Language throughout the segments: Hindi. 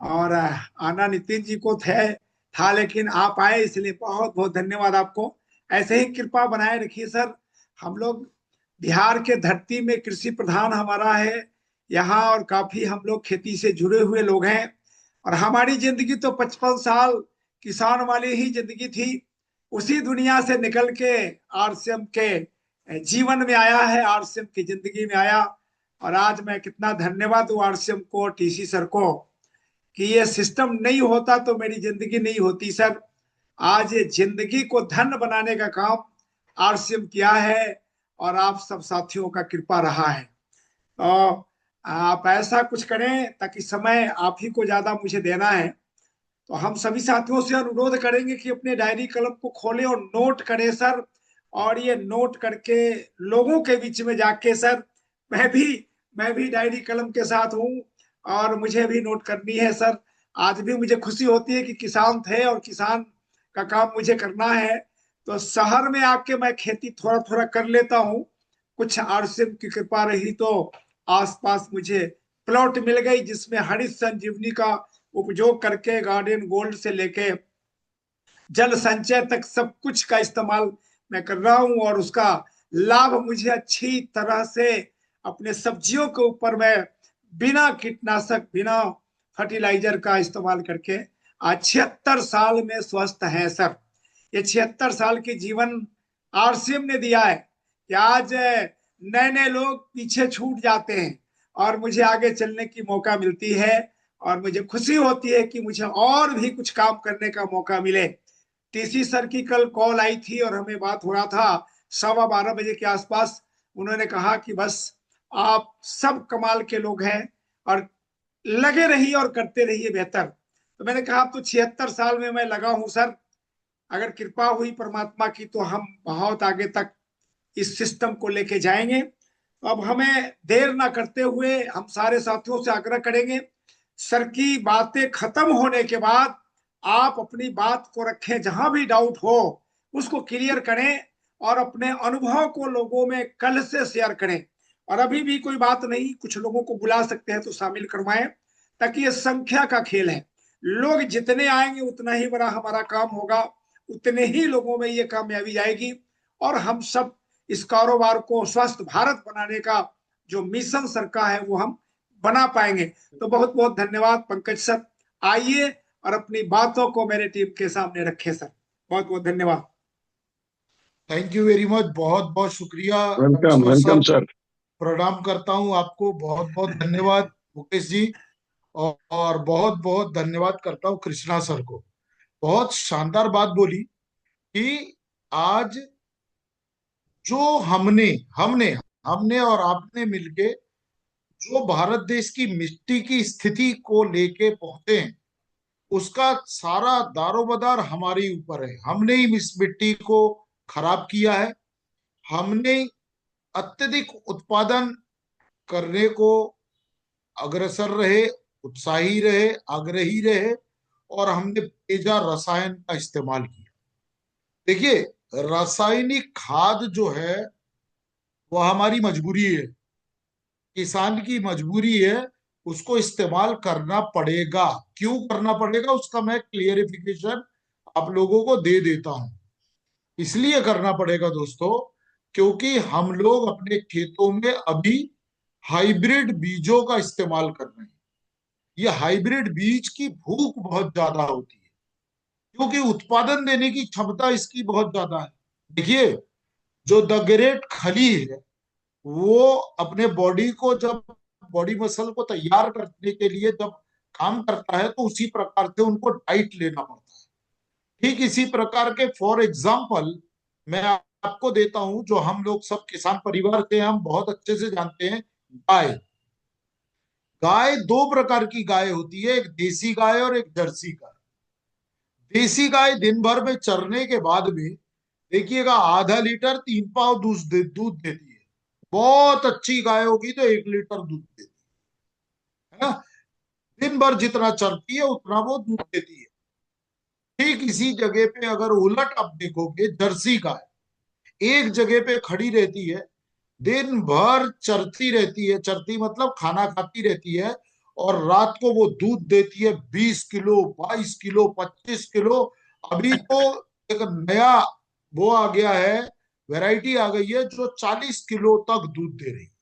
और आना नितिन जी को था, लेकिन आप आए, इसलिए बहुत बहुत धन्यवाद आपको। ऐसे ही कृपा बनाए रखिए सर। हम लोग बिहार के धरती में कृषि प्रधान हमारा है यहाँ, और काफी हम लोग खेती से जुड़े हुए लोग हैं। और हमारी जिंदगी तो 55 साल किसान वाली ही जिंदगी थी। उसी दुनिया से निकल के आरसीएम के जीवन में आया है, आरसीएम की जिंदगी में आया। और आज मैं कितना धन्यवाद दूं आरसीएम को, टीसी सर को, कि ये सिस्टम नहीं होता तो मेरी जिंदगी नहीं होती सर। आज ये जिंदगी को धन बनाने का काम आरसीएम किया है, और आप सब साथियों का कृपा रहा है। तो आप ऐसा कुछ करें ताकि समय आप ही को ज्यादा मुझे देना है। तो हम सभी साथियों से अनुरोध करेंगे कि अपने डायरी कलम को खोलें और नोट करें सर। और ये नोट करके लोगों के बीच में जाके सर, मैं भी मैं भी डायरी कलम के साथ हूँ, और मुझे भी नोट करनी है सर। आज भी मुझे खुशी होती है कि किसान थे और किसान का काम मुझे करना है। तो शहर में आके मैं खेती थोड़ा थोड़ा कर लेता हूँ। कुछ आरसीएम की कृपा रही तो आसपास मुझे प्लॉट मिल गई, जिसमें हरित संजीवनी का उपयोग करके गार्डन गोल्ड से लेके जल संचय तक सब कुछ का इस्तेमाल मैं कर रहा हूं। और उसका लाभ मुझे अच्छी तरह से अपने सब्जियों के ऊपर मैं बिना कीटनाशक, बिना फर्टिलाइजर का इस्तेमाल करके आज 76 साल में स्वस्थ हैं सर। ये 76 साल के जीवन आरसीएम ने दिया है कि आज नए नए लोग पीछे छूट जाते हैं और मुझे आगे चलने की मौका मिलती है। और मुझे खुशी होती है कि मुझे और भी कुछ काम करने का मौका मिले। टीसी सर की कल कॉल आई थी और हमें बात हो रहा था 12:15 बजे के आसपास। उन्होंने कहा कि बस आप सब कमाल के लोग हैं और लगे रहिए और करते रहिए बेहतर। तो मैंने कहा अब तो 76 साल में मैं लगा हूं सर। अगर कृपा हुई परमात्मा की तो हम बहुत आगे तक इस सिस्टम को लेके जाएंगे। तो अब हमें देर ना करते हुए हम सारे साथियों से आग्रह करेंगे, सर की बातें खत्म होने के बाद आप अपनी बात को रखें, जहां भी डाउट हो उसको क्लियर करें और अपने अनुभव को लोगों में कल से शेयर करें। और अभी भी कोई बात नहीं, कुछ लोगों को बुला सकते हैं तो शामिल करवाएं, ताकि ये संख्या का खेल है। लोग जितने आएंगे उतना ही बड़ा हमारा काम होगा, उतने ही लोगों में ये कामयाबी आएगी। और हम सब इस कारोबार को स्वस्थ भारत बनाने का जो मिशन सर का है वो हम बना पाएंगे। तो बहुत बहुत धन्यवाद पंकज सर। आइए और अपनी बातों को मेरे टीम के सामने रखें सर। बहुत बहुत धन्यवाद। थैंक यू वेरी मच, बहुत बहुत शुक्रिया welcome Rameshwar welcome sir. Sir. प्रणाम करता हूं आपको, बहुत बहुत धन्यवाद मुकेश जी। और बहुत बहुत धन्यवाद करता हूं कृष्णा सर को। बहुत शानदार बात बोली कि आज जो हमने हमने हमने और आपने मिलके जो भारत देश की मिट्टी की स्थिति को लेके पहुंचे हैं, उसका सारा दारोमदार हमारे ऊपर है। हमने ही इस मिट्टी को खराब किया है। हमने अत्यधिक उत्पादन करने को अग्रसर रहे, उत्साही रहे, आग्रही रहे, और हमने बेजा रसायन का इस्तेमाल किया। देखिए, रासायनिक खाद जो है वो हमारी मजबूरी है, किसान की मजबूरी है। उसको इस्तेमाल करना पड़ेगा। क्यों करना पड़ेगा उसका मैं क्लियरिफिकेशन आप लोगों को दे देता हूं। इसलिए करना पड़ेगा दोस्तों, क्योंकि हम लोग अपने खेतों में अभी हाइब्रिड बीजों का इस्तेमाल कर रहे हैं। ये हाइब्रिड बीज की भूख बहुत ज्यादा होती है, क्योंकि उत्पादन देने की क्षमता इसकी बहुत ज्यादा है। देखिए, जो द ग्रेट खली है, वो अपने बॉडी को जब बॉडी मसल को तैयार करने के लिए जब काम करता है, तो उसी प्रकार से उनको डाइट लेना पड़ता है। ठीक इसी प्रकार के फॉर एग्जाम्पल मैं आपको देता हूं, जो हम लोग सब किसान परिवार से हम बहुत अच्छे से जानते हैं। गाय गाय दो प्रकार की गाय होती है, एक देसी गाय और एक जर्सी गाय। देसी गाय दिन भर में चरने के बाद में देखिएगा आधा लीटर 3 पाव दूध देती है। बहुत अच्छी गाय होगी तो 1 लीटर दूध देती है ना। दिन भर जितना चरती है उतना वो दूध देती है। ठीक इसी जगह पे अगर उलट आप देखोगे, जर्सी गाय एक जगह पे खड़ी रहती है, दिन भर चरती रहती है, चरती मतलब खाना खाती रहती है, और रात को वो दूध देती है 20 किलो, 22 किलो, 25 किलो। अभी तो एक नया वो आ गया है, वैरायटी आ गई है जो 40 किलो तक दूध दे रही है।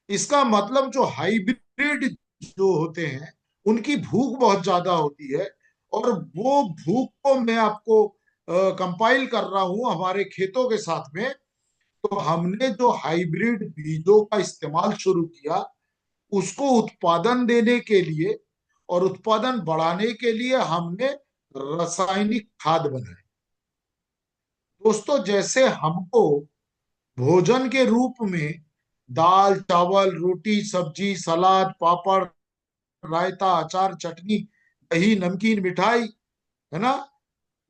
इसका मतलब जो हाइब्रिड जो होते हैं उनकी भूख बहुत ज्यादा होती है, और वो भूख को मैं आपको कंपाइल कर रहा हूं हमारे खेतों के साथ में। तो हमने जो हाइब्रिड बीजों का इस्तेमाल शुरू किया, उसको उत्पादन देने के लिए और उत्पादन बढ़ाने के लिए हमने रासायनिक खाद बनाए। दोस्तों, जैसे हमको भोजन के रूप में दाल चावल रोटी सब्जी सलाद पापड़ रायता अचार चटनी दही नमकीन मिठाई, है ना,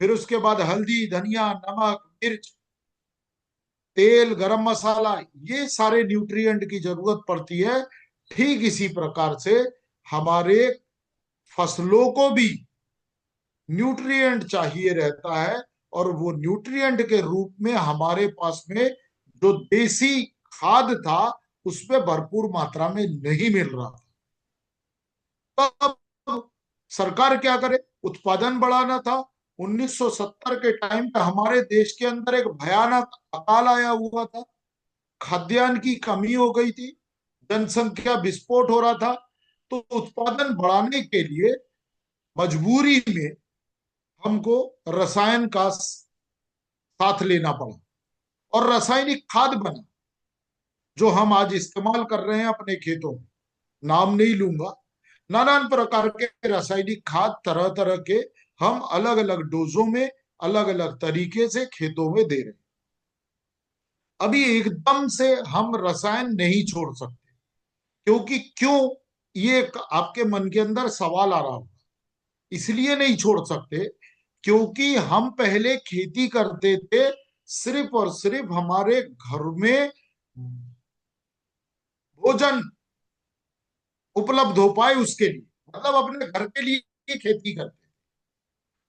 फिर उसके बाद हल्दी धनिया नमक मिर्च तेल गरम मसाला, ये सारे न्यूट्रिएंट की जरूरत पड़ती है। ठीक इसी प्रकार से हमारे फसलों को भी न्यूट्रिएंट चाहिए रहता है, और वो न्यूट्रिएंट के रूप में हमारे पास में जो देसी खाद था उसमें भरपूर मात्रा में नहीं मिल रहा था। तब सरकार क्या करे, उत्पादन बढ़ाना था। 1970 के टाइम पे हमारे देश के अंदर एक भयानक अकाल आया हुआ था, खाद्यान्न की कमी हो गई थी, जनसंख्या विस्फोट हो रहा था। तो उत्पादन बढ़ाने के लिए मजबूरी में हमको रसायन का साथ लेना पड़ा, और रासायनिक खाद बना जो हम आज इस्तेमाल कर रहे हैं अपने खेतों में। नाम नहीं लूंगा, नाना प्रकार के रासायनिक खाद तरह तरह के हम अलग अलग डोजों में अलग अलग तरीके से खेतों में दे रहे हैं। अभी एकदम से हम रसायन नहीं छोड़ सकते, क्योंकि क्यों, ये आपके मन के अंदर सवाल आ रहा होगा। इसलिए नहीं छोड़ सकते क्योंकि हम पहले खेती करते थे सिर्फ और सिर्फ हमारे घर में भोजन उपलब्ध हो पाए उसके लिए, मतलब अपने घर के लिए ही खेती करते थे।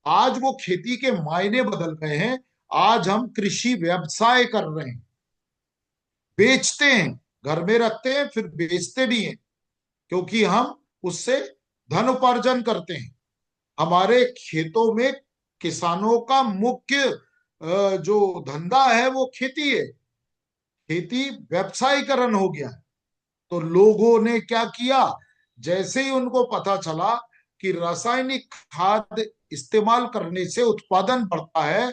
आज वो खेती के मायने बदल गए हैं। आज हम कृषि व्यवसाय कर रहे हैं, बेचते हैं, घर में रखते हैं फिर बेचते भी हैं, क्योंकि हम उससे धन उपार्जन करते हैं। हमारे खेतों में किसानों का मुख्य जो धंधा है वो खेती है। खेती व्यवसायीकरण हो गया है। तो लोगों ने क्या किया, जैसे ही उनको पता चला कि रासायनिक खाद इस्तेमाल करने से उत्पादन बढ़ता है,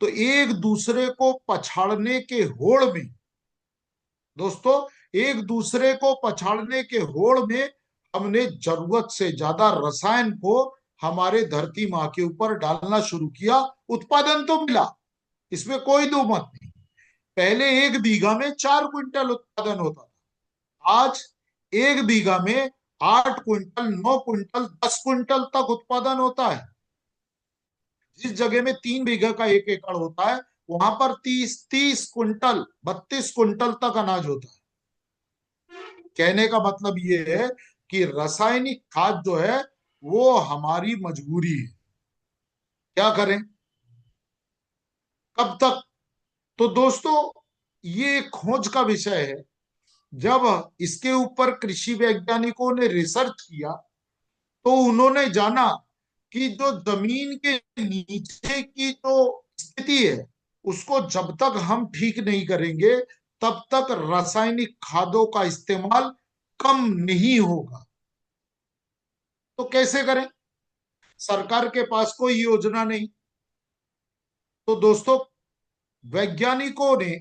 तो एक दूसरे को पछाड़ने के होड़ में, दोस्तों, एक दूसरे को पछाड़ने के होड़ में हमने जरूरत से ज्यादा रसायन को हमारे धरती माँ के ऊपर डालना शुरू किया। उत्पादन तो मिला, इसमें कोई दो मत नहीं। पहले 1 बीघा में 4 क्विंटल उत्पादन होता था, आज 1 बीघा में 8 क्विंटल 9 क्विंटल 10 क्विंटल तक उत्पादन होता है। जिस जगह में 3 बीघा का 1 एकड़ होता है वहां पर 30-30 क्विंटल 32 क्विंटल तक अनाज होता है। कहने का मतलब ये है कि रासायनिक खाद जो है वो हमारी मजबूरी है। क्या करें, कब तक। तो दोस्तों, ये खोज का विषय है। जब इसके ऊपर कृषि वैज्ञानिकों ने रिसर्च किया तो उन्होंने जाना कि जो जमीन के नीचे की जो स्थिति है उसको जब तक हम ठीक नहीं करेंगे तब तक रासायनिक खादों का इस्तेमाल कम नहीं होगा। तो कैसे करें, सरकार के पास कोई योजना नहीं। तो दोस्तों, वैज्ञानिकों ने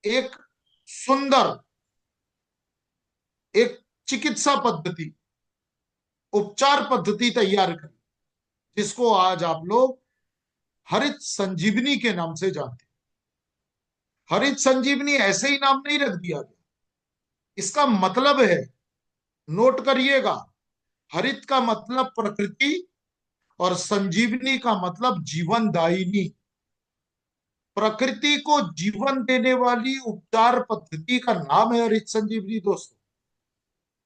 एक सुंदर एक चिकित्सा पद्धति उपचार पद्धति तैयार करी, जिसको आज आप लोग हरित संजीवनी के नाम से जानते हैं। हरित संजीवनी ऐसे ही नाम नहीं रख दिया गया, इसका मतलब है, नोट करिएगा, हरित का मतलब प्रकृति और संजीवनी का मतलब जीवनदायिनी। प्रकृति को जीवन देने वाली उपचार पद्धति का नाम है हरित संजीवनी। दोस्तों,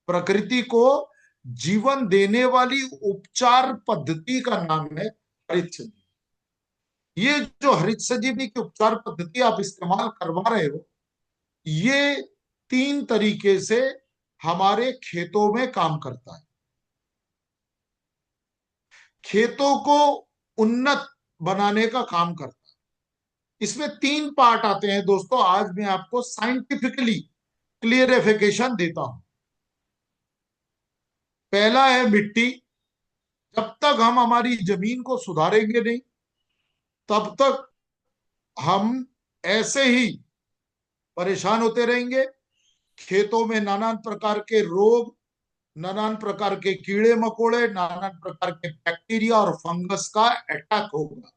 प्रकृति को जीवन देने वाली उपचार पद्धति का नाम है हरित संजीवनी। ये जो हरित संजीवनी की उपचार पद्धति आप इस्तेमाल करवा रहे हो, ये 3 तरीके से हमारे खेतों में काम करता है, खेतों को उन्नत बनाने का काम करता है। इसमें 3 पार्ट आते हैं दोस्तों, आज मैं आपको साइंटिफिकली क्लियरिफिकेशन देता हूं। पहला है मिट्टी। जब तक हम हमारी जमीन को सुधारेंगे नहीं, तब तक हम ऐसे ही परेशान होते रहेंगे। खेतों में नाना प्रकार के रोग, नानान प्रकार के कीड़े मकोड़े, नानान प्रकार के बैक्टीरिया और फंगस का अटैक होगा,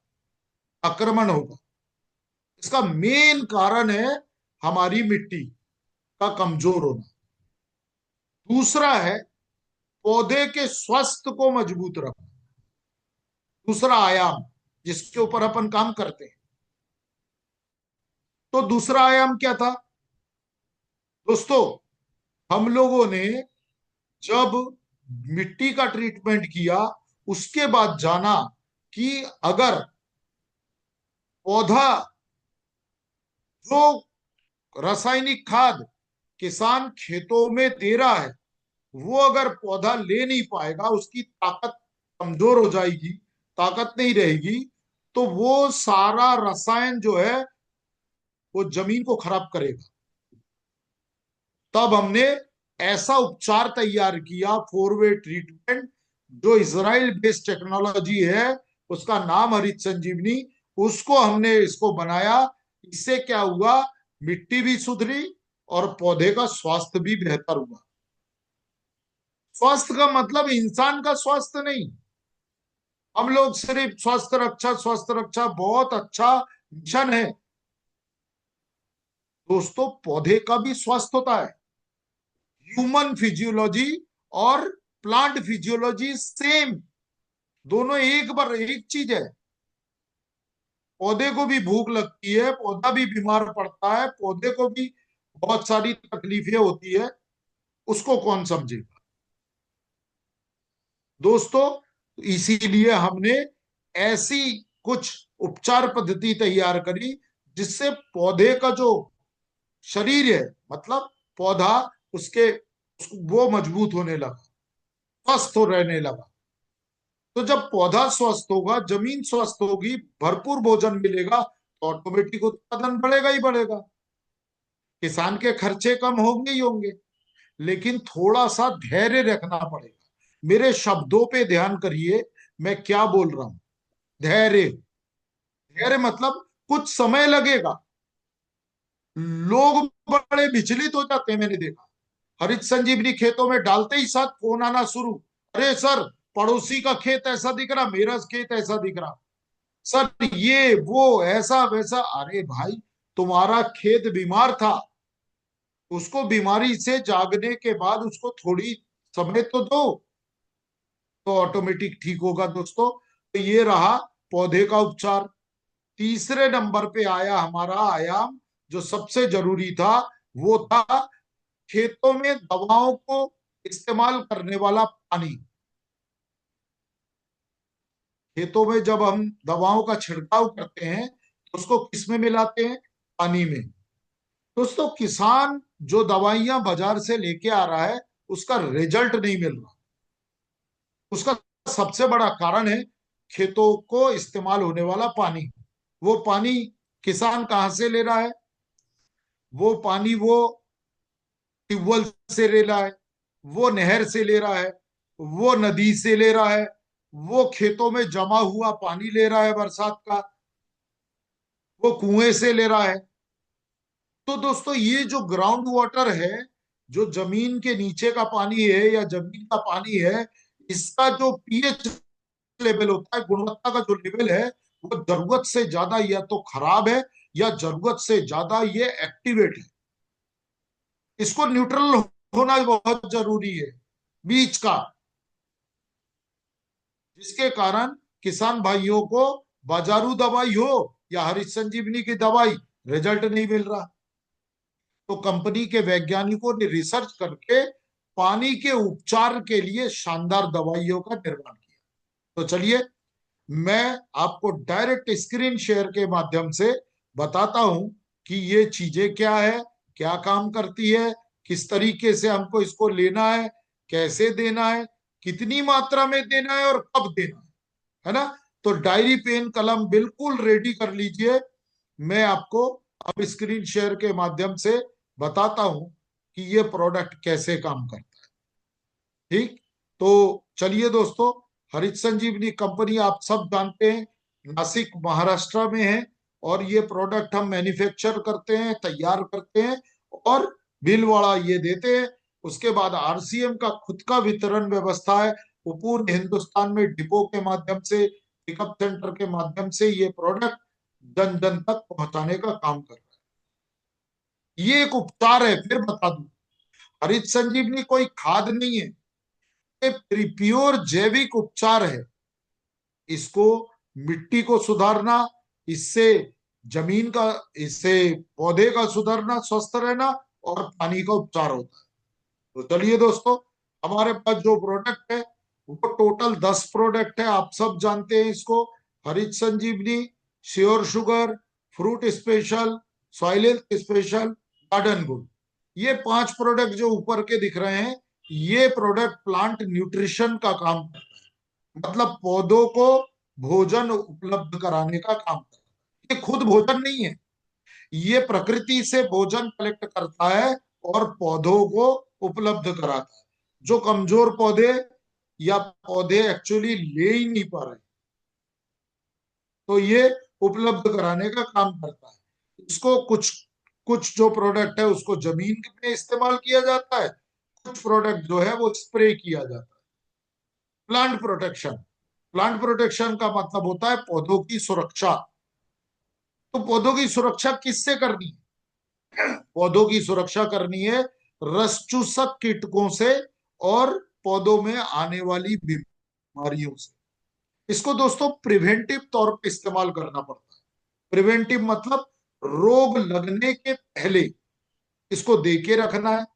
आक्रमण होगा। इसका मेन कारण है हमारी मिट्टी का कमजोर होना। दूसरा है पौधे के स्वास्थ्य को मजबूत रखना, दूसरा आयाम जिसके ऊपर अपन काम करते हैं। तो दूसरा आयाम क्या था दोस्तों? हम लोगों ने जब मिट्टी का ट्रीटमेंट किया, उसके बाद जाना कि अगर पौधा जो रासायनिक खाद किसान खेतों में दे रहा है, वो अगर पौधा ले नहीं पाएगा, उसकी ताकत कमजोर हो जाएगी, ताकत नहीं रहेगी, तो वो सारा रसायन जो है वो जमीन को खराब करेगा। तब हमने ऐसा उपचार तैयार किया, 4-वे ट्रीटमेंट, जो इजराइल बेस्ड टेक्नोलॉजी है, उसका नाम हरित संजीवनी। उसको हमने इसको बनाया। इससे क्या हुआ? मिट्टी भी सुधरी और पौधे का स्वास्थ्य भी बेहतर हुआ। स्वास्थ्य का मतलब इंसान का स्वास्थ्य नहीं। हम लोग सिर्फ स्वास्थ्य रक्षा बहुत अच्छा मिशन है दोस्तों, पौधे का भी स्वास्थ्य होता है। ह्यूमन फिजियोलॉजी और प्लांट फिजियोलॉजी सेम, दोनों एक बार एक चीज है। पौधे को भी भूख लगती है, पौधा भी बीमार पड़ता है, पौधे को भी बहुत सारी तकलीफें होती है, उसको कौन समझेगा दोस्तों? इसीलिए हमने ऐसी कुछ उपचार पद्धति तैयार करी जिससे पौधे का जो शरीर है, मतलब पौधा, उसके वो मजबूत होने लगा, स्वस्थ हो रहने लगा। तो जब पौधा स्वस्थ होगा, जमीन स्वस्थ होगी, भरपूर भोजन मिलेगा, तो ऑटोमेटिक उत्पादन बढ़ेगा ही बढ़ेगा। किसान के खर्चे कम होंगे ही होंगे, लेकिन थोड़ा सा धैर्य रखना पड़ेगा। मेरे शब्दों पे ध्यान करिए, मैं क्या बोल रहा हूं। धैर्य, धैर्य मतलब कुछ समय लगेगा। लोग बड़े विचलित हो जाते हैं, मैंने देखा। हरित संजीवनी खेतों में डालते ही साथ फोन आना शुरू, अरे सर, पड़ोसी का खेत ऐसा दिख रहा, मेरा खेत ऐसा दिख रहा, सर ये वो ऐसा वैसा। अरे भाई, तुम्हारा खेत बीमार था, उसको बीमारी से जागने के बाद उसको थोड़ी समय तो दो, तो ऑटोमेटिक ठीक होगा दोस्तों। तो ये रहा पौधे का उपचार। तीसरे नंबर पे आया हमारा आयाम, जो सबसे जरूरी था, वो था खेतों में दवाओं को इस्तेमाल करने वाला पानी। खेतों में जब हम दवाओं का छिड़काव करते हैं, तो उसको किस में मिलाते हैं? पानी में। दोस्तों, किसान जो दवाइयां बाजार से लेके आ रहा है, उसका रिजल्ट नहीं मिल रहा। उसका सबसे बड़ा कारण है खेतों को इस्तेमाल होने वाला पानी। वो पानी किसान कहां से ले रहा है? वो पानी वो ट्यूबवेल से ले रहा है, वो नहर से ले रहा है, वो नदी से ले रहा है, वो खेतों में जमा हुआ पानी ले रहा है बरसात का, वो कुएं से ले रहा है। तो दोस्तों, ये जो ग्राउंड वाटर है, जो जमीन के नीचे का पानी है या जमीन का पानी है, इसका जो पीएच लेवल होता है, गुणवत्ता का जो लेवल है, वो जरूरत से ज्यादा या तो खराब है, या जरूरत से ज्यादा ये एक्टिवेट है। इसको न्यूट्रल होना बहुत जरूरी है, बीच का, जिसके कारण किसान भाइयों को बाजारू दवाई हो या हरित संजीवनी की दवाई, रिजल्ट नहीं मिल रहा। तो कंपनी के वैज्ञानिकों ने रिसर्च करके पानी के उपचार के लिए शानदार दवाइयों का निर्माण किया। तो चलिए, मैं आपको डायरेक्ट स्क्रीन शेयर के माध्यम से बताता हूं कि ये चीजें क्या है, क्या काम करती है, किस तरीके से हमको इसको लेना है, कैसे देना है, कितनी मात्रा में देना है और कब देना है ना। तो डायरी पेन कलम बिल्कुल रेडी कर लीजिए। मैं आपको अब स्क्रीन शेयर के माध्यम से बताता हूं कि ये प्रोडक्ट कैसे काम करता है। ठीक, तो चलिए दोस्तों, हरित संजीवनी कंपनी आप सब जानते हैं नासिक महाराष्ट्र में है, और ये प्रोडक्ट हम मैन्युफैक्चर करते हैं, तैयार करते हैं और भीलवाड़ा ये देते हैं। उसके बाद आरसीएम का खुद का वितरण व्यवस्था है, वो पूरे हिंदुस्तान में डिपो के माध्यम से, पिकअप सेंटर के माध्यम से ये प्रोडक्ट जन जन तक पहुंचाने का काम कर रहा है। ये एक उपचार है, फिर बता दूं, हरित संजीवनी कोई खाद नहीं है, ये प्योर जैविक उपचार है। इसको मिट्टी को सुधारना, इससे जमीन का, इससे पौधे का सुधरना, स्वस्थ रहना, और पानी का उपचार होता है। तो चलिए दोस्तों, हमारे पास जो प्रोडक्ट है वो टोटल 10 प्रोडक्ट है, आप सब जानते हैं इसको। Harit Sanjeevani, sure sugar, fruit special, soil health special, garden good, ये 5 प्रोडक्ट जो ऊपर के दिख रहे हैं, ये प्रोडक्ट प्लांट न्यूट्रिशन का काम करता है, मतलब पौधों को भोजन उपलब्ध कराने का काम करता है। ये खुद भोजन नहीं है, ये प्रकृति से भोजन कलेक्ट करता है और पौधों को उपलब्ध कराता है। जो कमजोर पौधे या पौधे एक्चुअली ले ही नहीं पा रहे, तो ये उपलब्ध कराने का काम करता है। इसको कुछ कुछ जो प्रोडक्ट है उसको जमीन में इस्तेमाल किया जाता है, कुछ प्रोडक्ट जो है वो स्प्रे किया जाता है। प्लांट प्रोटेक्शन, प्लांट प्रोटेक्शन का मतलब होता है पौधों की सुरक्षा। तो पौधों की सुरक्षा किससे करनी है? पौधों की सुरक्षा करनी है रस चूसक कीटकों से और पौधों में आने वाली बीमारियों से। इसको दोस्तों प्रिवेंटिव तौर पे इस्तेमाल करना पड़ता है। प्रिवेंटिव मतलब रोग लगने के पहले इसको देके रखना है,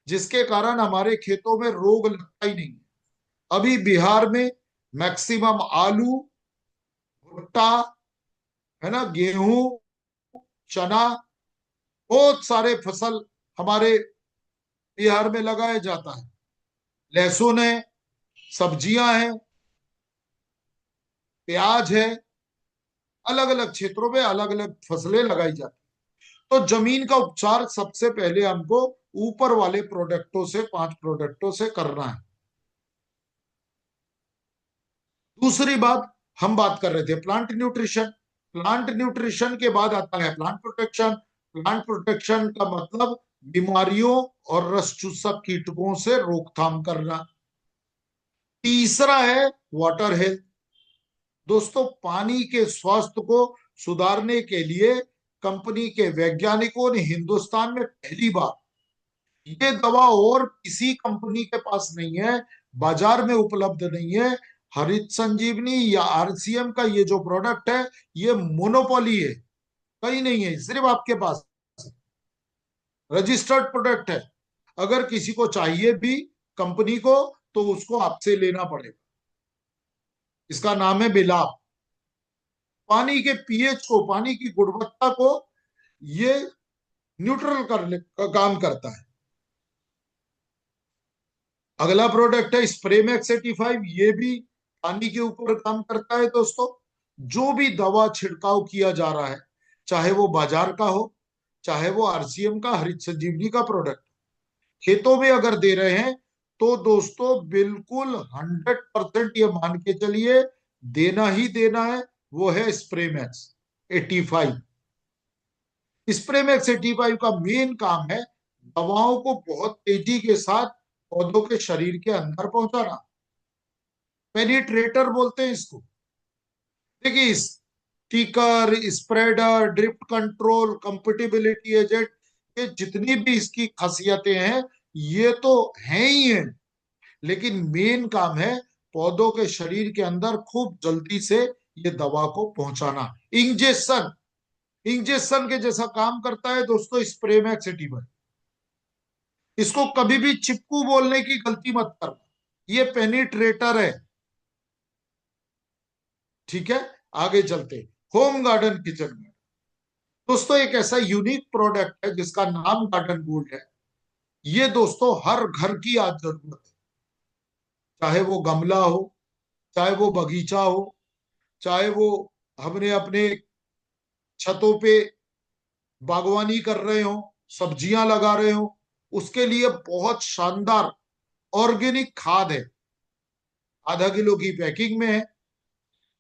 जिसके कारण हमारे खेतों में रोग लगता ही नहीं। अभी बिहार में मैक्सिमम आलू, भुट्टा, है ना, गेहूं, चना, बहुत सारे फसल हमारे बिहार में लगाया जाता है। लहसुन है, सब्जियां हैं, प्याज है, अलग अलग क्षेत्रों में अलग अलग फसलें लगाई जाती हैं। तो जमीन का उपचार सबसे पहले हमको ऊपर वाले प्रोडक्टों से, 5 प्रोडक्टों से करना है। दूसरी बात, हम बात कर रहे थे प्लांट न्यूट्रिशन। प्लांट न्यूट्रिशन के बाद आता है प्लांट प्रोटेक्शन। प्लांट प्रोटेक्शन का मतलब बीमारियों और रस चूसक कीटकों से रोकथाम करना। तीसरा है वाटर हेल्थ। दोस्तों, पानी के स्वास्थ्य को सुधारने के लिए कंपनी के वैज्ञानिकों ने हिंदुस्तान में पहली बार, ये दवा और किसी कंपनी के पास नहीं है, बाजार में उपलब्ध नहीं है, हरित संजीवनी या आरसीएम का ये जो प्रोडक्ट है ये मोनोपोली है, कहीं नहीं है, सिर्फ आपके पास रजिस्टर्ड प्रोडक्ट है। अगर किसी को चाहिए भी कंपनी को, तो उसको आपसे लेना पड़ेगा। इसका नाम है बिलाब। पानी के पीएच को, पानी की गुणवत्ता को ये न्यूट्रल करने का काम करता है। अगला प्रोडक्ट है स्प्रेमैक्स 85, ये भी पानी के ऊपर काम करता है। दोस्तों, जो भी दवा छिड़काव किया जा रहा है, चाहे वो बाजार का हो, चाहे वो आरसीएम का, हरित संजीवनी का प्रोडक्ट, खेतों में अगर दे रहे हैं, तो दोस्तों बिल्कुल 100% ये मान के चलिए देना ही देना है, वो है स्प्रेमैक्स 85। स्प्रेमैक्स 85 का मेन काम है दवाओं को बहुत तेजी के साथ पौधों के शरीर के अंदर पहुंचाना। पेनिट्रेटर बोलते हैं इसको। देखिए, sticker, spreader, drift control, compatibility agent, ये जितनी भी इसकी खासियतें हैं ये तो हैं ही हैं, लेकिन मेन काम है पौधों के शरीर के अंदर खूब जल्दी से ये दवा को पहुंचाना। इंजेक्शन, इंजेक्शन के जैसा काम करता है दोस्तों स्प्रेमैक्स 85। इसको कभी भी चिपकू बोलने की गलती मत करना, ये पेनिट्रेटर है। ठीक है, आगे चलते। होम गार्डन किचन में दोस्तों एक ऐसा यूनिक प्रोडक्ट है जिसका नाम गार्डन गोल्ड है। ये दोस्तों हर घर की आज जरूरत है। चाहे वो गमला हो, चाहे वो बगीचा हो, चाहे वो हमने अपने छतों पे बागवानी कर रहे हो, सब्जियां लगा रहे हो, उसके लिए बहुत शानदार ऑर्गेनिक खाद है। आधा किलो की पैकिंग में है।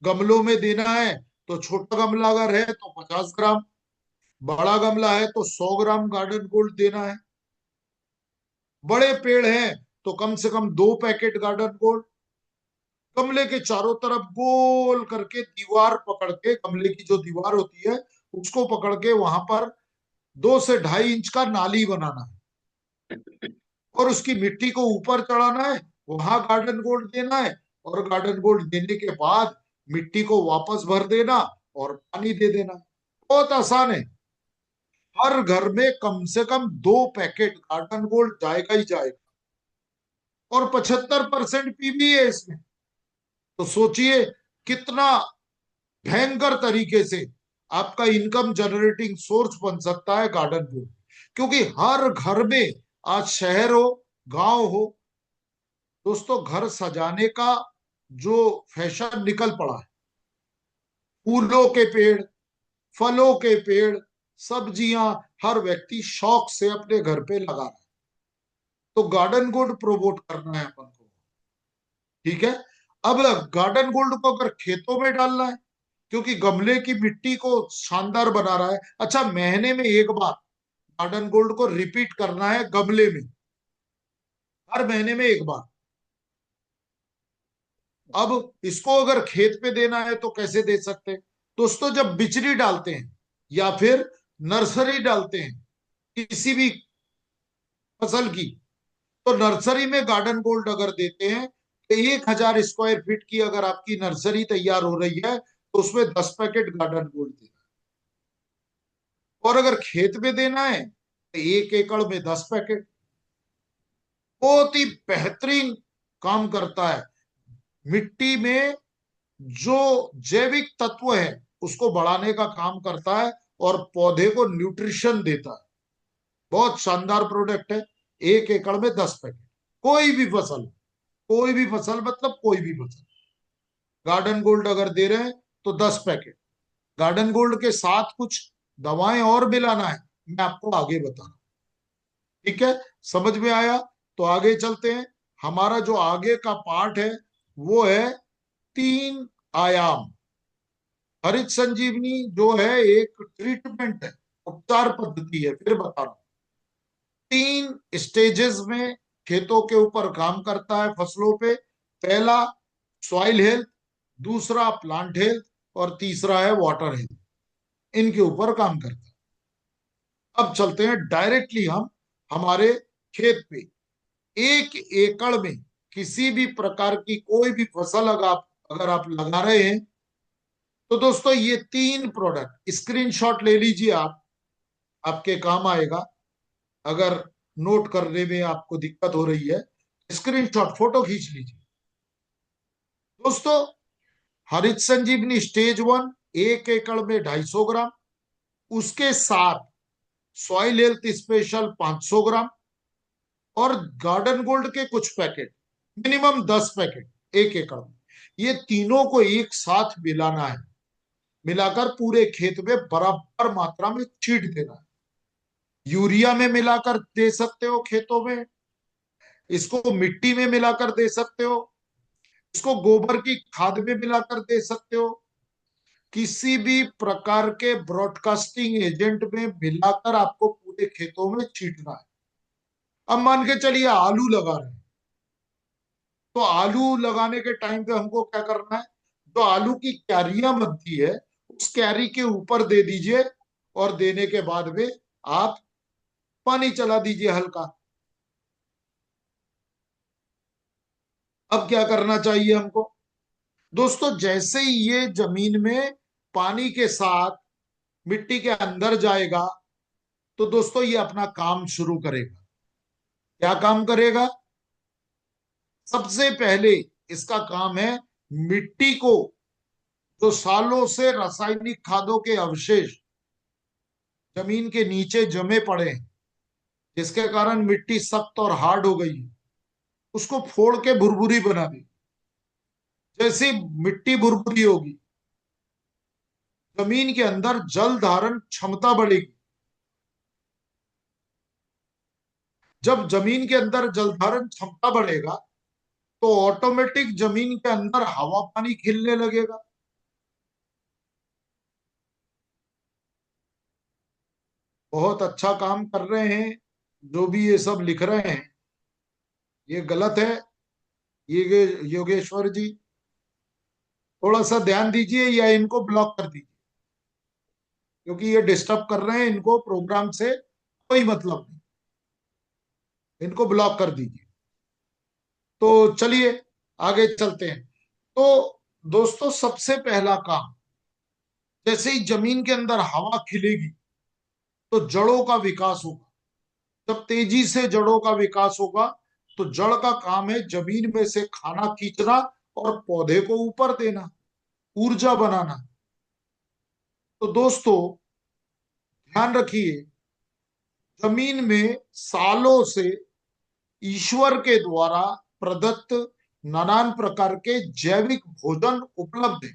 गमलों में देना है तो छोटा गमला अगर है तो 50 ग्राम, बड़ा गमला है तो 100 ग्राम गार्डन गोल्ड देना है। बड़े पेड़ हैं तो कम से कम 2 पैकेट गार्डन गोल्ड। गमले के चारों तरफ गोल करके दीवार पकड़ के, गमले की जो दीवार होती है उसको पकड़ के वहां पर 2 से 2.5 इंच का नाली बनाना है, और उसकी मिट्टी को ऊपर चढ़ाना है, वहां गार्डन गोल्ड देना है, और गार्डन गोल्ड देने के बाद मिट्टी को वापस भर देना और पानी दे देना। बहुत आसान है। हर घर में कम से कम 2 पैकेट गार्डन गोल्ड जाएगा ही जाएगा, और 75% पीवी है इसमें। तो सोचिए कितना भयंकर तरीके से आपका इनकम जनरेटिंग सोर्स बन सकता है गार्डन गोल्ड। क्योंकि हर घर में, आज शहर हो गांव हो, दोस्तों घर सजाने का जो फैशन निकल पड़ा है, फूलों के पेड़, फलों के पेड़, सब्जियां, हर व्यक्ति शौक से अपने घर पे लगा रहा है। तो गार्डन गोल्ड प्रोमोट करना है अपन को। ठीक है। अब गार्डन गोल्ड को अगर खेतों में डालना है, क्योंकि गमले की मिट्टी को शानदार बना रहा है, अच्छा महीने में एक बार गार्डन गोल्ड को रिपीट करना है गमले में, हर महीने में एक बार। अब इसको अगर खेत पे देना है तो कैसे दे सकते हैं? दोस्तों जब बिचरी डालते हैं या फिर नर्सरी डालते हैं किसी भी फसल की, तो नर्सरी में गार्डन गोल्ड अगर देते हैं तो 1,000 स्क्वायर फीट की अगर आपकी नर्सरी तैयार हो रही है तो उसमें 10 पैकेट गार्डन गोल्ड देना है। और अगर खेत में देना है तो 1 एकड़ में 10 पैकेट। बहुत ही बेहतरीन काम करता है। मिट्टी में जो जैविक तत्व है उसको बढ़ाने का काम करता है, और पौधे को न्यूट्रिशन देता है। बहुत शानदार प्रोडक्ट है। 1 एकड़ में 10 पैकेट। कोई भी फसल, कोई भी फसल मतलब कोई भी फसल, गार्डन गोल्ड अगर दे रहे हैं तो 10 पैकेट। गार्डन गोल्ड के साथ कुछ दवाएं और मिलाना है, मैं आपको आगे बता रहा हूं। ठीक है, समझ में आया? तो आगे चलते हैं। हमारा जो आगे का पार्ट है वो है 3 आयाम। हरित संजीवनी जो है एक ट्रीटमेंट है, उपचार पद्धति है। फिर बता रहा हूं, 3 स्टेजेस में खेतों के ऊपर काम करता है, फसलों पे। पहला सॉइल हेल्थ, दूसरा प्लांट हेल्थ, और तीसरा है वाटर हेल्थ। इनके ऊपर काम करता है। अब चलते हैं डायरेक्टली हम हमारे खेत पे। 1 एकड़ में किसी भी प्रकार की कोई भी फसल अगर आप लगा रहे हैं तो दोस्तों ये 3 प्रोडक्ट स्क्रीनशॉट ले लीजिए आप, आपके काम आएगा। अगर नोट करने में आपको दिक्कत हो रही है, स्क्रीनशॉट फोटो खींच लीजिए। दोस्तों हरित संजीवनी स्टेज 1 1 एकड़ में 250 ग्राम, उसके साथ सॉइल हेल्थ स्पेशल 500 ग्राम, और गार्डन गोल्ड के कुछ पैकेट, मिनिमम 10 पैकेट 1 एकड़ में। ये तीनों को एक साथ मिलाना है। मिलाकर पूरे खेत में बराबर मात्रा में छीट देना है। यूरिया में मिलाकर दे सकते हो खेतों में, इसको मिट्टी में मिलाकर दे सकते हो, इसको गोबर की खाद में मिलाकर दे सकते हो। किसी भी प्रकार के ब्रॉडकास्टिंग एजेंट में मिलाकर आपको पूरे खेतों में छीटना है। अब मान के चलिए आलू लगा रहे हैं, तो आलू लगाने के टाइम पे हमको क्या करना है? जो आलू की क्यारियां बनती है उस क्यारी के ऊपर दे दीजिए, और देने के बाद में आप पानी चला दीजिए हल्का। अब क्या करना चाहिए हमको? दोस्तों जैसे ही ये जमीन में पानी के साथ मिट्टी के अंदर जाएगा तो दोस्तों ये अपना काम शुरू करेगा। क्या काम करेगा? सबसे पहले इसका काम है मिट्टी को, जो सालों से रासायनिक खादों के अवशेष जमीन के नीचे जमे पड़े हैं, जिसके कारण मिट्टी सख्त और हार्ड हो गई है, उसको फोड़ के भुरभुरी बना दी। जैसी मिट्टी भुरभुरी होगी, जमीन के अंदर जल धारण क्षमता बढ़ेगी। जब जमीन के अंदर जल धारण क्षमता बढ़ेगा तो ऑटोमेटिक जमीन के अंदर हवा पानी खिलने लगेगा। बहुत अच्छा काम कर रहे हैं जो भी ये सब लिख रहे हैं, ये गलत है। ये योगेश्वर जी, थोड़ा सा ध्यान दीजिए या इनको ब्लॉक कर दीजिए, क्योंकि ये डिस्टर्ब कर रहे हैं। इनको प्रोग्राम से कोई मतलब नहीं, इनको ब्लॉक कर दीजिए। तो चलिए आगे चलते हैं। तो दोस्तों, सबसे पहला काम, जैसे ही जमीन के अंदर हवा खिलेगी तो जड़ों का विकास होगा। जब तेजी से जड़ों का विकास होगा तो जड़ का काम है जमीन में से खाना खींचना और पौधे को ऊपर देना, ऊर्जा बनाना। तो दोस्तों ध्यान रखिए, जमीन में सालों से ईश्वर के द्वारा प्रदत्त नानान प्रकार के जैविक भोजन उपलब्ध है।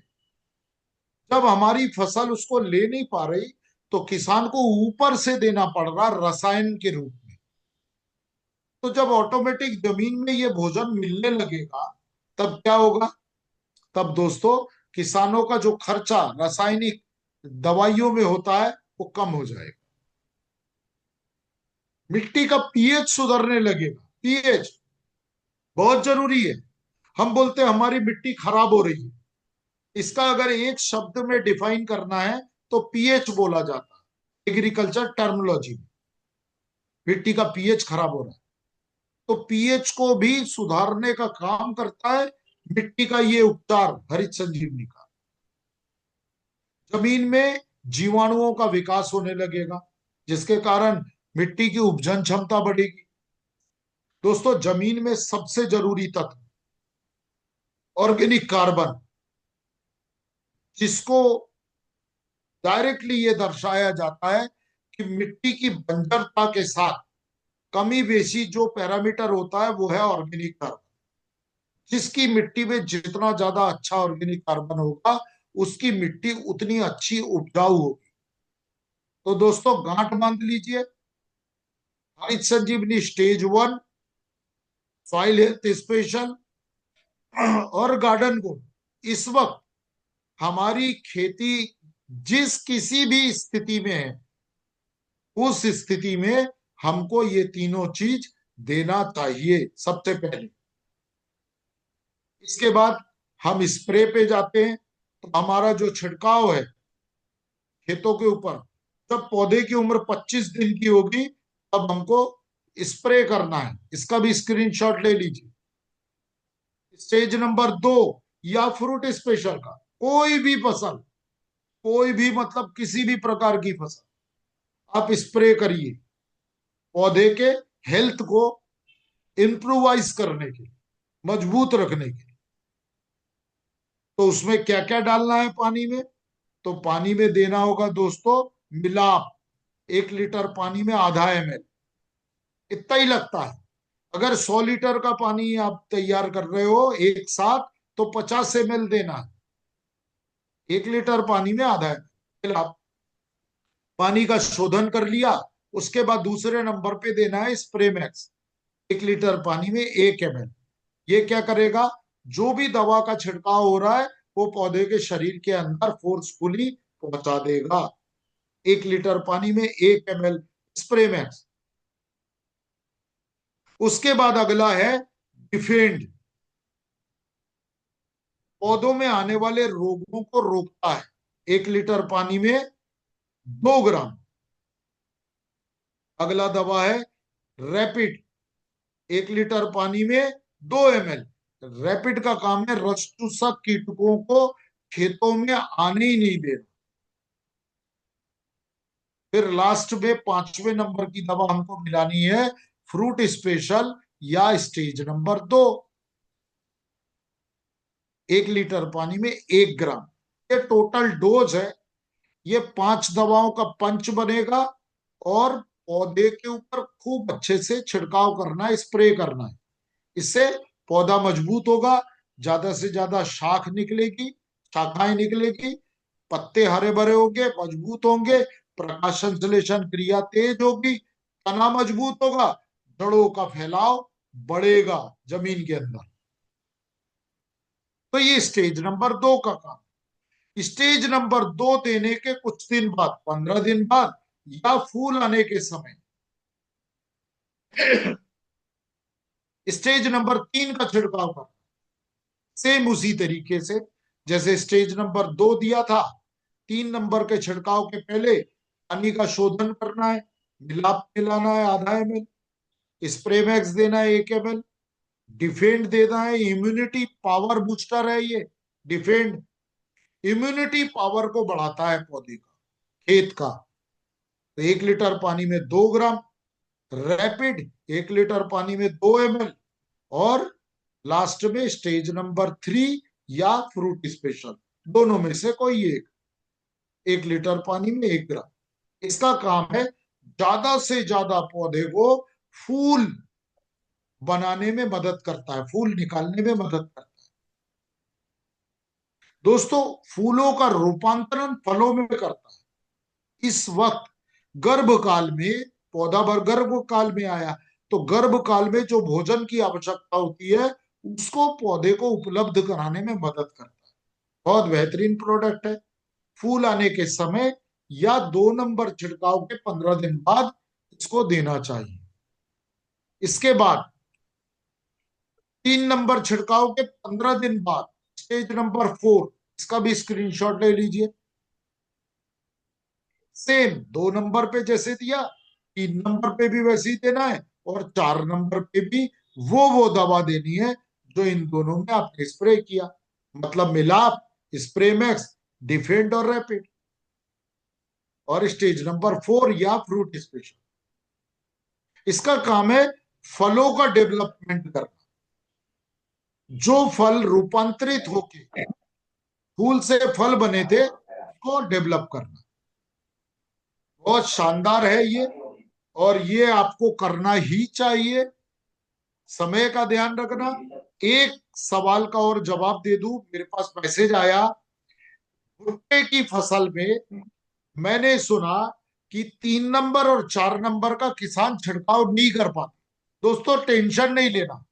जब हमारी फसल उसको ले नहीं पा रही तो किसान को ऊपर से देना पड़ रहा रसायन के रूप में। तो जब ऑटोमेटिक जमीन में ये भोजन मिलने लगेगा तब क्या होगा? तब दोस्तों किसानों का जो खर्चा रासायनिक दवाइयों में होता है वो कम हो जाएगा। मिट्टी का पीएच सुधरने लगेगा। पीएच बहुत जरूरी है। हम बोलते हैं हमारी मिट्टी खराब हो रही है, इसका अगर एक शब्द में डिफाइन करना है तो पीएच बोला जाता है एग्रीकल्चर टर्मिनोलॉजी में। मिट्टी का पीएच खराब हो रहा है, तो पीएच को भी सुधारने का काम करता है मिट्टी का ये उपचार हरित संजीवनी का। जमीन में जीवाणुओं का विकास होने लगेगा, जिसके कारण मिट्टी की उपजन क्षमता बढ़ेगी। दोस्तों जमीन में सबसे जरूरी तत्व ऑर्गेनिक कार्बन, जिसको डायरेक्टली ये दर्शाया जाता है कि मिट्टी की बंजरता के साथ कमी बेशी जो पैरामीटर होता है वो है ऑर्गेनिक कार्बन। जिसकी मिट्टी में जितना ज्यादा अच्छा ऑर्गेनिक कार्बन होगा उसकी मिट्टी उतनी अच्छी उपजाऊ होगी। तो दोस्तों गांठ बांध लीजिए, हरित संजीवनी स्टेज 1, सॉइल हेल्थ स्पेशल और गार्डन को इस वक्त हमारी खेती जिस किसी भी स्थिति में है उस स्थिति में हमको ये तीनों चीज देना चाहिए सबसे पहले। इसके बाद हम स्प्रे पे जाते हैं। तो हमारा जो छिड़काव है खेतों के ऊपर, जब पौधे की उम्र 25 दिन की होगी तब हमको स्प्रे करना है। इसका भी स्क्रीनशॉट ले लीजिए। स्टेज नंबर 2 या फ्रूट स्पेशल का कोई भी फसल, कोई भी मतलब किसी भी प्रकार की फसल आप स्प्रे करिए पौधे के हेल्थ को इंप्रूवाइज करने के, मजबूत रखने के। तो उसमें क्या क्या डालना है पानी में? तो पानी में देना होगा दोस्तों मिलाप, 1 लीटर पानी में ½ ml, इतना ही लगता है। अगर 100 लीटर का पानी आप तैयार कर रहे हो एक साथ तो 50 ml देना है। 1 लीटर पानी में ½ ml पानी का शोधन कर लिया। उसके बाद दूसरे नंबर पे देना है स्प्रे मैक्स, 1 लीटर पानी में 1 ml। ये क्या करेगा? जो भी दवा का छिड़काव हो रहा है वो पौधे के शरीर के अंदर फोर्सफुली पहुंचा देगा। 1 लीटर पानी में 1 ml स्प्रे मैक्स। उसके बाद अगला है डिफेंड, पौधों में आने वाले रोगों को रोकता है। 1 लीटर पानी में 2 ग्राम। अगला दवा है रैपिड, 1 लीटर पानी में 2 ml। रैपिड का काम है रस चूसक कीटकों को खेतों में आने ही नहीं देना। फिर लास्ट में 5वें नंबर की दवा हमको मिलानी है फ्रूट स्पेशल या स्टेज नंबर 2, 1 लीटर पानी में 1 ग्राम। ये टोटल डोज है। ये 5 दवाओं का पंच बनेगा और पौधे के ऊपर खूब अच्छे से छिड़काव करना है, स्प्रे करना है। इससे पौधा मजबूत होगा, ज्यादा से ज्यादा शाख निकलेगी, शाखाएं निकलेगी, पत्ते हरे भरे होंगे, मजबूत होंगे, प्रकाश संश्लेषण क्रिया तेज होगी, तना मजबूत होगा, जड़ों का फैलाव बढ़ेगा जमीन के अंदर। तो ये स्टेज नंबर 2 का काम। स्टेज नंबर 2 देने के कुछ दिन बाद, 15 दिन बाद या फूल आने के समय, स्टेज नंबर 3 का छिड़काव कर, सेम उसी तरीके से जैसे स्टेज नंबर 2 दिया था। 3 नंबर के छिड़काव के पहले पानी का शोधन करना है, मिलाप मिलाना है ½ ml, स्प्रे मैक्स देना है 1 ml, डिफेंड देना है, इम्यूनिटी पावर बूस्टर है ये। डिफेंड इम्यूनिटी पावर को बढ़ाता है पौधे का, खेत का। तो 1 लीटर पानी में 2 ग्राम, रैपिड 1 लीटर पानी में 2 ml, और लास्ट में स्टेज नंबर 3 या फ्रूट स्पेशल, दोनों में से कोई एक, 1 लीटर पानी में 1 ग्राम। इसका काम है ज्यादा से ज्यादा पौधे को फूल बनाने में मदद करता है, फूल निकालने में मदद करता है। दोस्तों, फूलों का रूपांतरण फलों में करता है। इस वक्त गर्भ काल में पौधा गर्भ काल में आया, तो गर्भ काल में जो भोजन की आवश्यकता होती है उसको पौधे को उपलब्ध कराने में मदद करता है। बहुत बेहतरीन प्रोडक्ट है। फूल आने के समय या 2 नंबर छिड़काव के 15 दिन बाद इसको देना चाहिए। इसके बाद 3 नंबर छिड़काव के 15 दिन बाद स्टेज नंबर 4, इसका भी स्क्रीनशॉट ले लीजिए। सेम 2 नंबर पे जैसे दिया, 3 नंबर पे भी वैसे ही देना है, और 4 नंबर पे भी वो दवा देनी है जो इन दोनों में आपने स्प्रे किया, मतलब मिलाप, स्प्रे मैक्स, डिफेंड और रैपिड। और स्टेज नंबर 4 या फ्रूट स्पेशल, इसका काम है फलों का डेवलपमेंट करना। जो फल रूपांतरित होके फूल से फल बने थे उसको डेवलप करना। बहुत शानदार है ये, और ये आपको करना ही चाहिए। समय का ध्यान रखना। एक सवाल का और जवाब दे दूं, मेरे पास मैसेज आया, भुट्टे की फसल में मैंने सुना कि 3 नंबर और 4 नंबर का किसान छिड़काव नहीं कर पाते। दोस्तों, टेंशन नहीं लेना।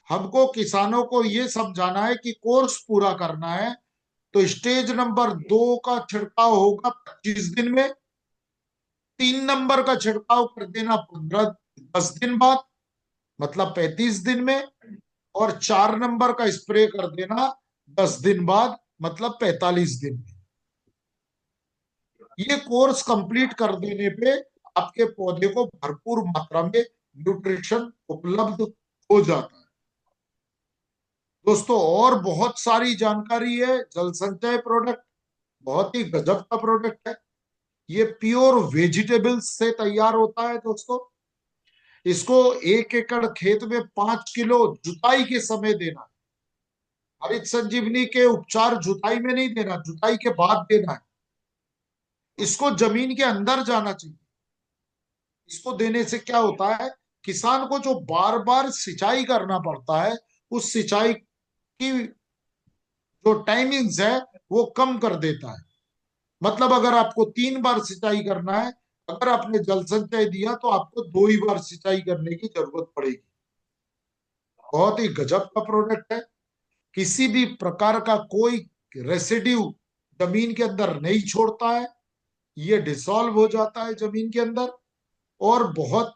हमको किसानों को ये समझाना है कि कोर्स पूरा करना है। तो स्टेज नंबर 2 का छिड़काव होगा 25 दिन में, 3 नंबर का छिड़काव कर देना 10 दिन बाद, मतलब 35 दिन में, और 4 नंबर का स्प्रे कर देना 10 दिन बाद, मतलब 45 दिन में। ये कोर्स कंप्लीट कर देने पे आपके पौधे को भरपूर मात्रा में न्यूट्रिशन उपलब्ध हो जाता है। दोस्तों, और बहुत सारी जानकारी है। जल संचय प्रोडक्ट बहुत ही गजब का प्रोडक्ट है। ये प्योर वेजिटेबल्स से तैयार होता है दोस्तों। इसको 1 एकड़ खेत में 5 किलो जुताई के समय देना है। हरित संजीवनी के उपचार जुताई में नहीं देना, जुताई के बाद देना है। इसको जमीन के अंदर जाना चाहिए। इसको देने से क्या होता है, किसान को जो बार बार सिंचाई करना पड़ता है, उस सिंचाई की जो टाइमिंग्स है वो कम कर देता है। मतलब अगर आपको 3 बार सिंचाई करना है, अगर आपने जल संचय दिया तो आपको 2 ही बार सिंचाई करने की जरूरत पड़ेगी। बहुत ही गजब का प्रोडक्ट है। किसी भी प्रकार का कोई रेसिड्यू जमीन के अंदर नहीं छोड़ता है। ये डिसॉल्व हो जाता है जमीन के अंदर, और बहुत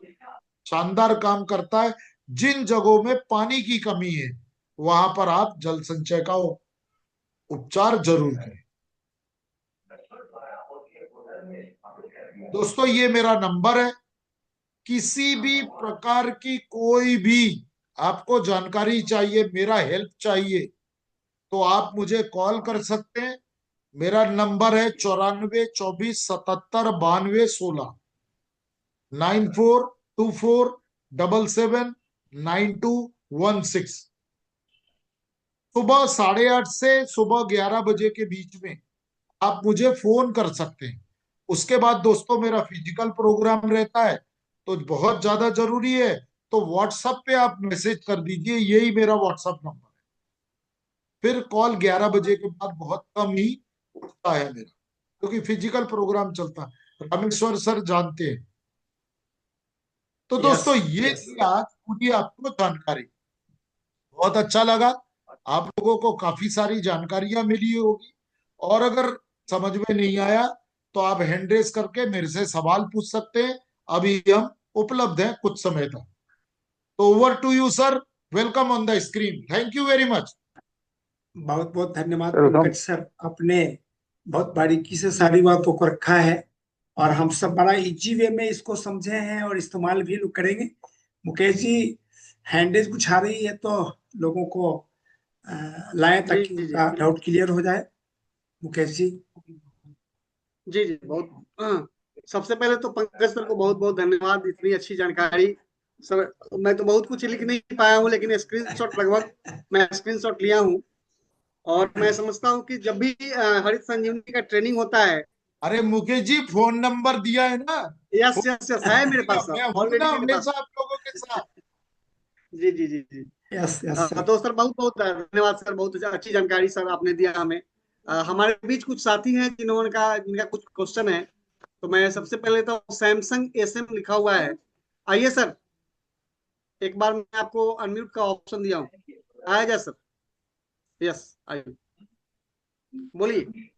शानदार काम करता है। जिन जगहों में पानी की कमी है वहां पर आप जल संचय का उपचार जरूर करें। दोस्तों, ये मेरा नंबर है। किसी भी प्रकार की कोई भी आपको जानकारी चाहिए, मेरा हेल्प चाहिए, तो आप मुझे कॉल कर सकते हैं। मेरा नंबर है 94 24 77 92 16, 9424779216। सुबह 8:30 से सुबह 11 बजे के बीच में आप मुझे फोन कर सकते हैं। उसके बाद दोस्तों मेरा फिजिकल प्रोग्राम रहता है, तो बहुत ज्यादा जरूरी है तो व्हाट्सएप पे आप मैसेज कर दीजिए, यही मेरा व्हाट्सएप नंबर है। फिर कॉल 11 बजे के बाद बहुत कम ही उठता है मेरा, क्योंकि फिजिकल प्रोग्राम चलता है, रामेश्वर सर जानते हैं। तो यस दोस्तों ये यस। थी आज पूरी आपको जानकारी, बहुत अच्छा लगा। आप लोगों को काफी सारी जानकारियां मिली होगी, और अगर समझ में नहीं आया तो आप हैंड रेस करके मेरे से सवाल पूछ सकते हैं। अभी हम उपलब्ध हैं कुछ समय तक। तो over to you sir, welcome on the screen, thank you very much. बहुत बहुत धन्यवाद वेलकम। पंकज सर, आपने बहुत बारीकी से सारी बातों को रखा है और हम सब बड़ा इजी वे में इसको समझे हैं और इस्तेमाल भी लोग करेंगे। मुकेश जी, हैंडेज कुछ आ रही है तो लोगों को लाएं जी ताकि जी जी उनका डाउट क्लियर हो जाए। मुकेश जी। जी जी बहुत सबसे पहले तो पंकज सर को बहुत बहुत धन्यवाद, इतनी अच्छी जानकारी। सर मैं तो बहुत कुछ लिख नहीं पाया हूँ, लेकिन स्क्रीनशॉट लगभग मैं स्क्रीनशॉट लिया हूँ। और मैं समझता हूँ कि जब भी हरित संजीवनी का ट्रेनिंग होता है। अरे मुकेश जी, फोन नंबर दिया है ना, यस फोन यस यस, है मेरे पास, मैं हूं ना ऑलरेडी मेरे पास। हमेशा आप लोगों के साथ। जी जी जी जी। Yes yes sir. तो सर बहुत बहुत धन्यवाद सर, बहुत अच्छी जानकारी सर आपने दिया हमें। हमारे बीच कुछ साथी हैं जिनका कुछ क्वेश्चन है। तो मैं सबसे पहले तो सैमसंग एस एम लिखा हुआ है। आइए सर, एक बार मैं आपको अनम्यूट का ऑप्शन दिया हूँ, आया जा सर? यस, आइए, बोलिए।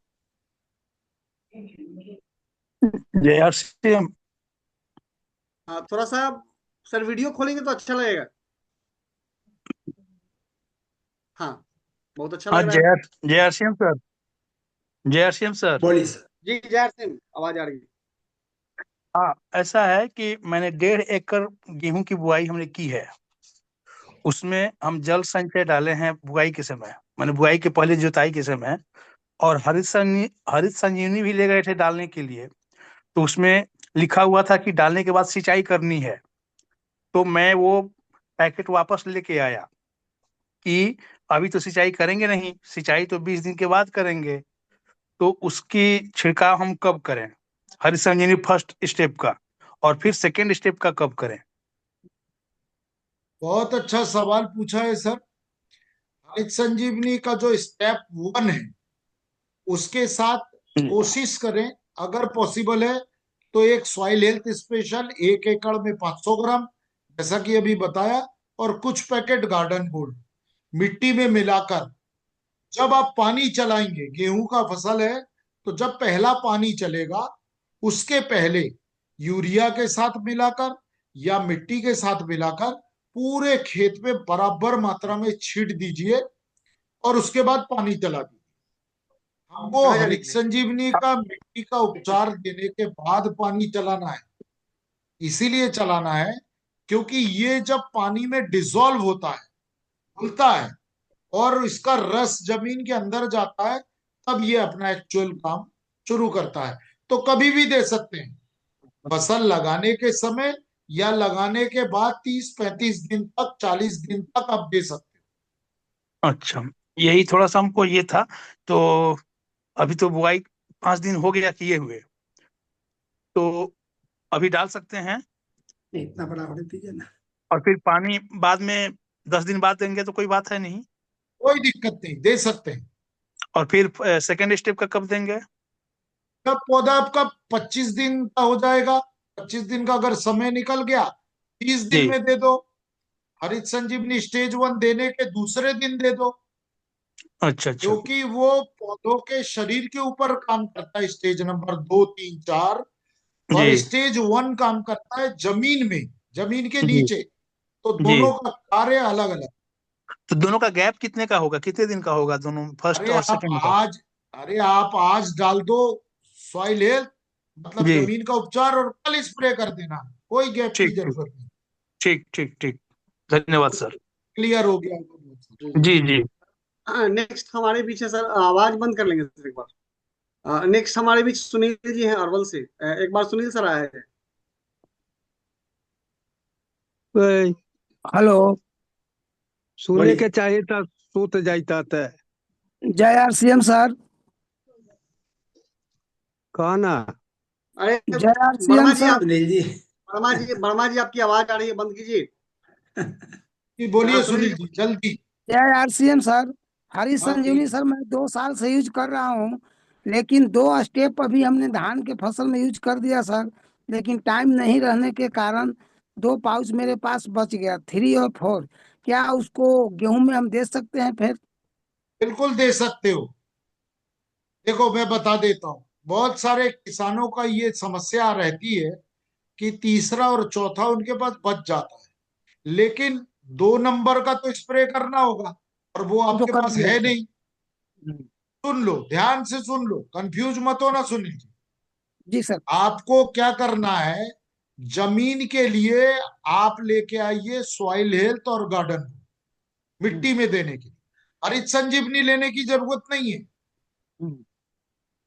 जय आर सी एम। थोड़ा सा सर वीडियो खोलेंगे तो अच्छा लगेगा। हाँ, बहुत अच्छा हाँ, लग रहा है। जय आर सी एम सर। जय आर सी एम सर। बोलिए सर। जी जय सिंह, आवाज आ रही है। हाँ, ऐसा है कि मैंने 1.5 एकड़ गेहूं की बुआई हमने की है। उसमें हम जल संचय डाले हैं बुआई के समय, मैंने बुआई के पहले जुताई के समय। और हरित संजीवनी भी ले गए थे डालने के लिए। तो उसमें लिखा हुआ था कि डालने के बाद सिंचाई करनी है। तो मैं वो पैकेट वापस लेके आया कि अभी तो सिंचाई करेंगे नहीं, सिंचाई तो 20 दिन के बाद करेंगे। तो उसकी छिड़काव हम कब करें, हरित संजीवनी फर्स्ट स्टेप का, और फिर सेकेंड स्टेप का कब करें? बहुत अच्छा सवाल पूछा है सर। हरित संजीवनी का जो स्टेप 1 है उसके साथ कोशिश करें, अगर पॉसिबल है तो एक सॉइल हेल्थ स्पेशल 1 एकड़ में 500 ग्राम, जैसा कि अभी बताया, और कुछ पैकेट गार्डन गोल्ड मिट्टी में मिलाकर जब आप पानी चलाएंगे, गेहूं का फसल है तो जब पहला पानी चलेगा उसके पहले यूरिया के साथ मिलाकर या मिट्टी के साथ मिलाकर पूरे खेत में बराबर मात्रा में छीट दीजिए, और उसके बाद पानी चला दीजिए। हमको कहाँ जाने हरित के लिए? संजीवनी का मिट्टी का उपचार देने के बाद पानी चलाना है। इसीलिए चलाना है क्योंकि ये जब पानी में डिसॉल्व होता है, घुलता है, और इसका रस जमीन के अंदर जाता है, तब ये अपना एक्चुअल काम शुरू करता है। तो कभी भी दे सकते हैं, फसल लगाने के समय या लगाने के बाद 30-35 दिन तक, 40 दिन तक आप दे सकते अच्छा, यही थोड़ा सा हमको ये था। तो अभी तो बुआई 5 दिन हो गया किए हुए, तो अभी डाल सकते हैं। नहीं, इतना बड़ा होने दीजिए ना। और फिर पानी बाद में 10 दिन बाद देंगे तो कोई बात है नहीं। हो, कोई दिक्कत नहीं, दे सकते हैं। और फिर सेकेंड स्टेप का कब देंगे? जब पौधा आपका 25 दिन का हो जाएगा, 25 दिन का अगर समय निकल गया, 30 दिन जी में दे दो। हरित संजीवनी स्टेज 1 देने के दूसरे दिन दे दो, अच्छा अच्छा। क्योंकि वो पौधों के शरीर के ऊपर काम करता है, स्टेज नंबर 2, 3, 4। और जी स्टेज 1 काम करता है जमीन में, जमीन के जी नीचे। तो जी। दोनों का कार्य अलग अलग। तो दोनों का गैप कितने का होगा, कितने दिन का होगा दोनों, फर्स्ट अरे और आप सेकंड का? आज अरे आप आज डाल दो सॉइल हेल्थ, मतलब जी, जमीन का उपचार, और कल स्प्रे कर देना, कोई गैप की ठीक ठीक। जरूरत नहीं। ठीक ठीक ठीक। धन्यवाद सर। क्लियर हो गया होगा। जी जी। जी जी। नेक्स्ट हमारे बीच है सर, आवाज बंद कर लेंगे सर एक बार। नेक्स्ट हमारे बीच सुनील जी हैं अरवल से। एक बार सुनील सर आए हैं। ए, हेलो। सुने बोलिए। के चाहिए था, सूत जाता था। जय आर सी एम सर। अरे जय आर सी वर्मा एम जी सर। आप, सुनील जी। वर्मा जी आपकी आवाज आ रही है, बंद कीजिए। जी बोलिए हाँ, सुनील सुनील जी। जी, जल्दी। जय आरसीएम सर। हरी हाँ जी। संजीवनी सर मैं 2 साल से यूज कर रहा हूँ, लेकिन 2 स्टेप अभी हमने धान के फसल में यूज कर दिया सर, लेकिन टाइम नहीं रहने के कारण 2 पाउच मेरे पास बच गया, 3 और 4। क्या उसको गेहूं में हम दे सकते हैं फिर? बिल्कुल दे सकते हो। देखो मैं बता देता हूँ, बहुत सारे किसानों का ये समस्या रहती है कि तीसरा और चौथा उनके पास बच जाता है, लेकिन 2 नंबर का तो स्प्रे करना होगा और वो वो तो आपके कर पास दिया है सर। नहीं। सुन लो, ध्यान से सुन लो, कंफ्यूज मत होना सुनील जी। जी सर। आपको क्या करना है, जमीन के लिए आप लेके आइए सॉइल हेल्थ और गार्डन, हम्म, मिट्टी में देने के लिए हरित संजीवनी लेने की जरूरत नहीं है। हम्म,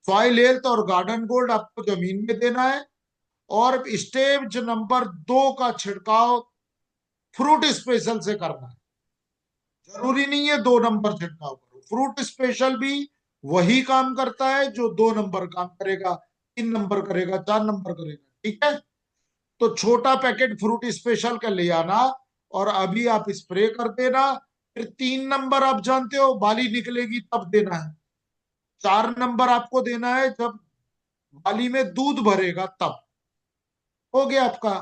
सॉइल हेल्थ और गार्डन गोल्ड आपको जमीन में देना है। और स्टेज नंबर 2 का छिड़काव फ्रूट स्पेशल से करना है। जरूरी नहीं है 2 नंबर छिड़काव करो, फ्रूट स्पेशल भी वही काम करता है जो 2 नंबर काम करेगा, 3 नंबर करेगा, 4 नंबर करेगा, ठीक है। तो छोटा पैकेट फ्रूट स्पेशल का ले आना और अभी आप स्प्रे कर देना। फिर 3 नंबर आप जानते हो बाली निकलेगी तब देना है। 4 नंबर आपको देना है जब बाली में दूध भरेगा तब। हो गया आपका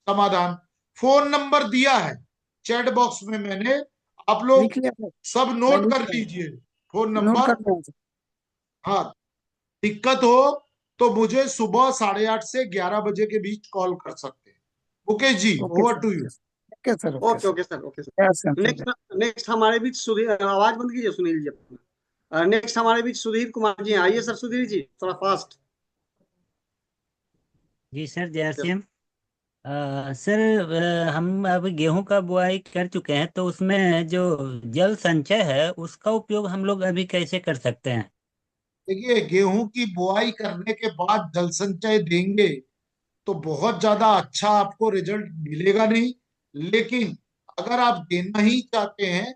समाधान। फोन नंबर दिया है चैट बॉक्स में मैंने, आप लोग लिख लिया सर। सब मैं नोट लिख कर रहा हूँ। लीजिए फोन नोट कर नंबर। रहा हूँ सर। हाँ, दिक्कत हो तो मुझे सुबह 8:30 से 11 बजे के बीच कॉल कर सकते हैं। Mukesh ji, okay over sir, to okay you. Sir, okay sir, okay okay sir. Okay sir, okay sir. जय श्याम सर, जय। नेक्स्ट नेक्स्ट हमारे बीच सुधीर, आवाज बंद कीजिए सुनील जी अपना। नेक्स्ट हमारे बीच सुधीर कुमार जी हैं। आइए सर सुधीर जी, थोड़ा फास्ट। जी सर, जय श्याम। सर, हम अब गेहूं का बुआई कर चुके हैं, तो उसमें जो जल संचय है उसका उपयोग हम लोग अभी कैसे कर सकते हैं? देखिए, गेहूं की बुआई करने के बाद जल संचय देंगे तो बहुत ज्यादा अच्छा आपको रिजल्ट मिलेगा नहीं। लेकिन अगर आप देना ही चाहते हैं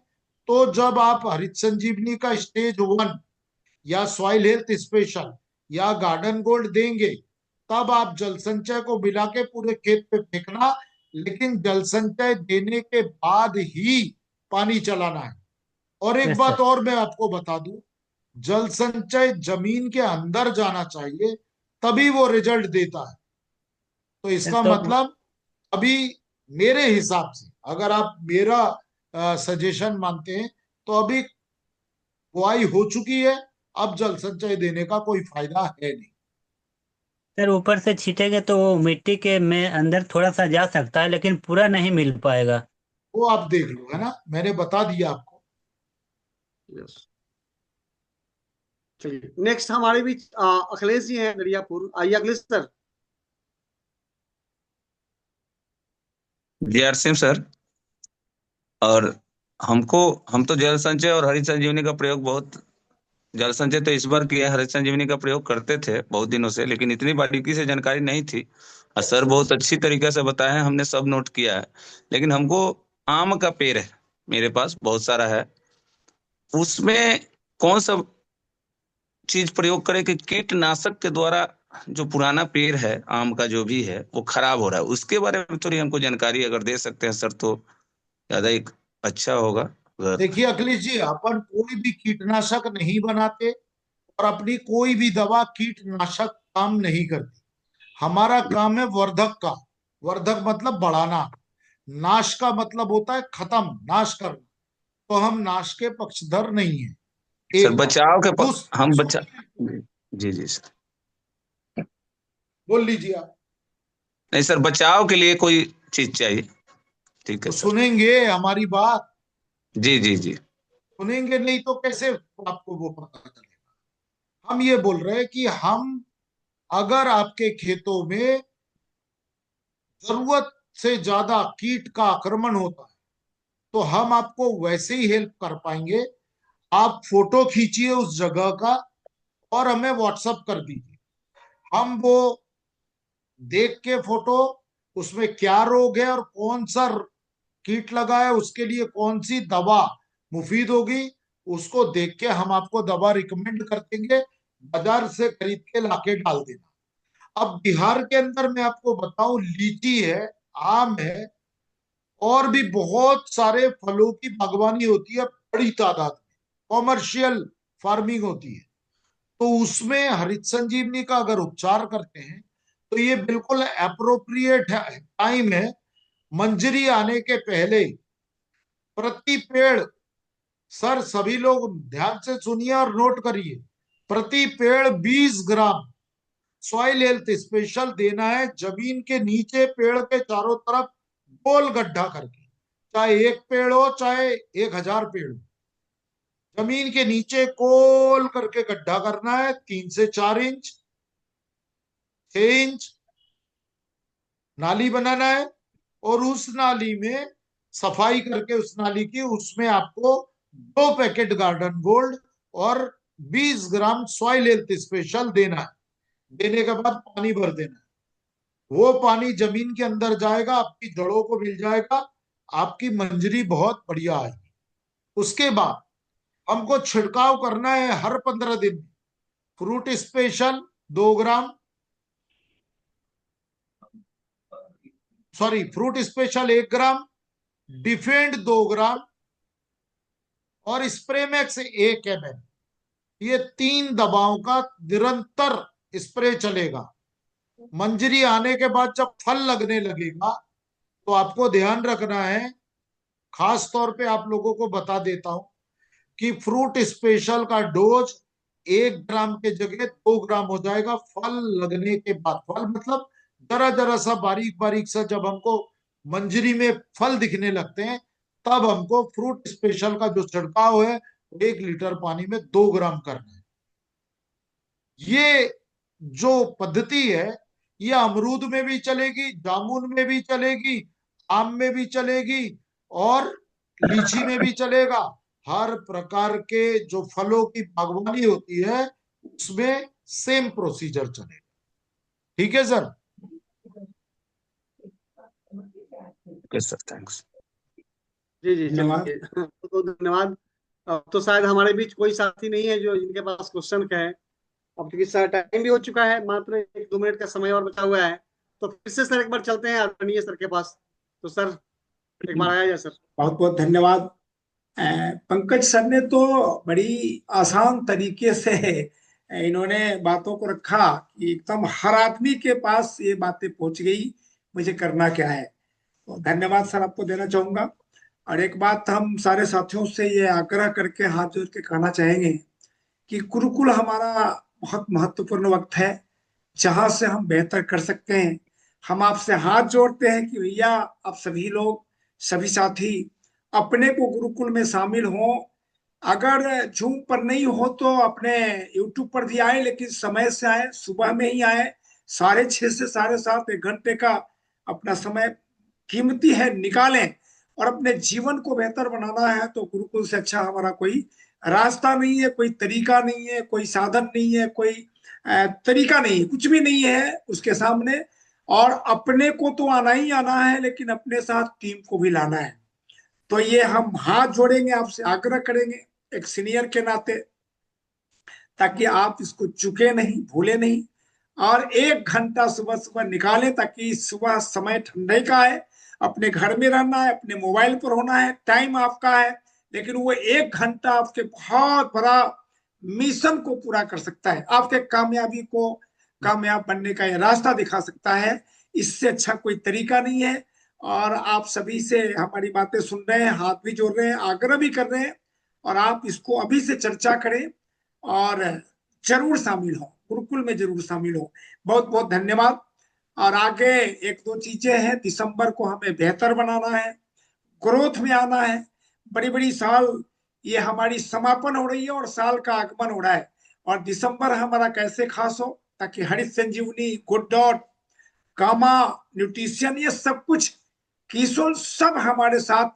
तो जब आप हरित संजीवनी का स्टेज 1 या सॉइल हेल्थ स्पेशल या गार्डन गोल्ड देंगे, तब आप जल संचय को मिला के पूरे खेत पे फेंकना। लेकिन जल संचय देने के बाद ही पानी चलाना है। और एक यस बात सर। और मैं आपको बता दूं, जल संचय जमीन के अंदर जाना चाहिए, तभी वो रिजल्ट देता है। तो इसका तो मतलब अभी मेरे हिसाब से, अगर आप मेरा सजेशन मानते हैं, तो अभी बुआई हो चुकी है, अब जल संचय देने का कोई फायदा है नहीं। सर, ऊपर से छींटेंगे तो वो मिट्टी के में अंदर थोड़ा सा जा सकता है, लेकिन पूरा नहीं मिल पाएगा। वो आप देख लो, है ना, मैंने बता दिया आपको। यस, चलिए नेक्स्ट हमारे बीच अखिलेश जी हैं दरियापुर। आइए अखिलेश सर। जी सिंह सर। और हमको हम तो जल संचय और हरित संजीवनी का प्रयोग बहुत, जल संचय तो इस बार किया है, हरित संजीवनी का प्रयोग करते थे बहुत दिनों से, लेकिन इतनी बारीकी से जानकारी नहीं थी। और सर बहुत अच्छी तरीके से बताए हैं, हमने सब नोट किया है। लेकिन हमको आम का पेड़ है, मेरे पास बहुत सारा है, उसमें कौन सा चीज प्रयोग करें कि कीटनाशक के द्वारा जो पुराना पेड़ है आम का जो भी है वो खराब हो रहा है, उसके बारे में थोड़ी हमको जानकारी अगर दे सकते हैं सर तो ज्यादा एक अच्छा होगा अगर। देखिए अखिलेश जी, अपन कोई भी कीटनाशक नहीं बनाते और अपनी कोई भी दवा कीटनाशक काम नहीं करती। हमारा काम है वर्धक का। वर्धक मतलब बढ़ाना, नाश का मतलब होता है खत्म, नाश करना। तो हम नाश के पक्षधर नहीं है, सर एक बात। हम बचा। जी जी सर। बोल लीजिए आप। नहीं सर, बचाव के लिए कोई चीज चाहिए। ठीक है तो सर। सुनेंगे हमारी बात? जी जी जी। सुनेंगे नहीं तो कैसे आपको वो पता चलेगा। हम ये बोल रहे हैं कि हम, अगर आपके खेतों में जरूरत से ज्यादा कीट का आक्रमण होता है तो हम आपको वैसे ही हेल्प कर पाएंगे। आप फोटो खींचिए उस जगह का और हमें व्हाट्सअप कर दीजिए। हम वो देख के फोटो, उसमें क्या रोग है और कौन सा कीट लगा है, उसके लिए कौन सी दवा मुफीद होगी, उसको देख के हम आपको दवा रिकमेंड कर देंगे। बाजार से खरीद के लाके डाल देना। अब बिहार के अंदर मैं आपको बताऊं, लीची है, आम है, और भी बहुत सारे फलों की बागवानी होती है बड़ी तादाद में, कॉमर्शियल फार्मिंग होती है। तो उसमें हरित संजीवनी का अगर उपचार करते हैं तो ये बिल्कुल अप्रोप्रिएट टाइम है। मंजरी आने के पहले प्रति पेड़, सर सभी लोग ध्यान से सुनिए और नोट करिए, प्रति पेड़ 20 ग्राम सॉइल हेल्थ स्पेशल देना है। जमीन के नीचे पेड़ के चारों तरफ गोल गड्ढा करके, चाहे एक पेड़ हो चाहे 1000 पेड़ हो, जमीन के नीचे गोल करके गड्ढा करना है, 3 से 4 इंच, 6 इंच नाली बनाना है। और उस नाली में सफाई करके, उस नाली की, उसमें आपको 2 पैकेट गार्डन गोल्ड और 20 ग्राम सॉइल हेल्थ स्पेशल देना है। देने के बाद पानी भर देना है। वो पानी जमीन के अंदर जाएगा, आपकी जड़ों को मिल जाएगा, आपकी मंजरी बहुत बढ़िया आएगी। उसके बाद हमको छिड़काव करना है हर 15 दिन में। फ्रूट स्पेशल 2 ग्राम, सॉरी फ्रूट स्पेशल 1 ग्राम, डिफेंड 2 ग्राम और स्प्रेमैक्स 1 ml, ये 3 दवाओं का निरंतर स्प्रे चलेगा। मंजरी आने के बाद जब फल लगने लगेगा तो आपको ध्यान रखना है, खास तौर पे आप लोगों को बता देता हूं कि फ्रूट स्पेशल का डोज 1 ग्राम के जगह 2 ग्राम हो जाएगा फल लगने के बाद। फल मतलब जरा जरा सा बारीक बारीक सा, जब हमको मंजरी में फल दिखने लगते हैं तब हमको फ्रूट स्पेशल का जो छिड़काव है 1 लीटर पानी में 2 ग्राम करना है। ये जो पद्धति है ये अमरूद में भी चलेगी, जामुन में भी चलेगी, आम में भी चलेगी और लीची में भी चलेगा। हर प्रकार के जो फलों की बागवानी होती है उसमें सेम प्रोसीजर चलेगा। ठीक है सर? Okay sir, thanks. जी जी, धन्यवाद। चलिए तो धन्यवाद। अब तो शायद हमारे बीच कोई साथी नहीं है जो इनके पास क्वेश्चन का है। अब क्योंकि सर टाइम भी हो चुका है, मात्र 1-2 मिनट का समय और बचा हुआ है, तो फिर से सर एक बार चलते हैं आदरणीय सर के पास। तो सर एक बार आया जाए सर। बहुत बहुत धन्यवाद। पंकज सर ने तो बड़ी आसान तरीके से इन्होंने बातों को रखा कि एकदम हर आदमी के पास ये बातें पहुंच गई, मुझे करना क्या है। तो धन्यवाद सर आपको देना चाहूंगा। और एक बात हम सारे साथियों से ये आग्रह करके हाथ जोड़ के कहना चाहेंगे कि गुरुकुल हमारा बहुत महत्वपूर्ण वक्त है जहां से हम बेहतर कर सकते हैं। हम आपसे हाथ जोड़ते हैं कि भैया आप सभी लोग, सभी साथी अपने को गुरुकुल में शामिल हों। अगर जूम पर नहीं हो तो अपने यूट्यूब पर भी आए, लेकिन समय से आए, सुबह में ही आए। 6:30 से 7:30 1 घंटे का अपना समय कीमती है, निकालें। और अपने जीवन को बेहतर बनाना है तो गुरुकुल से अच्छा हमारा कोई रास्ता नहीं है, कोई तरीका नहीं है, कोई साधन नहीं है, कोई तरीका नहीं है, कुछ भी नहीं है उसके सामने। और अपने को तो आना ही आना है, लेकिन अपने साथ टीम को भी लाना है। तो ये हम हाथ जोड़ेंगे, आपसे आग्रह करेंगे एक सीनियर के नाते, ताकि आप इसको चुके नहीं, भूले नहीं। और 1 घंटा सुबह सुबह निकालें ताकि सुबह समय ठंडे का है, अपने घर में रहना है, अपने मोबाइल पर होना है, टाइम आपका है, लेकिन वो 1 घंटा आपके बहुत बड़ा मिशन को पूरा कर सकता है, आपके कामयाबी को, कामयाब बनने का ये रास्ता दिखा सकता है। इससे अच्छा कोई तरीका नहीं है। और आप सभी से हमारी बातें सुन रहे हैं, हाथ भी जोड़ रहे हैं, आग्रह भी कर रहे हैं, और आप इसको अभी से चर्चा करें और जरूर शामिल हो, गुरुकुल में जरूर शामिल हो। बहुत बहुत धन्यवाद। और आगे 1-2 चीजें हैं, दिसंबर को हमें बेहतर बनाना है, ग्रोथ में आना है। बड़ी बड़ी साल ये हमारी समापन हो रही है और साल का आगमन हो रहा है, और दिसंबर हमारा कैसे खास हो ताकि हरित संजीवनी, गुड डॉट, कामा न्यूट्रिशन, ये सब कुछ किशोर सब हमारे साथ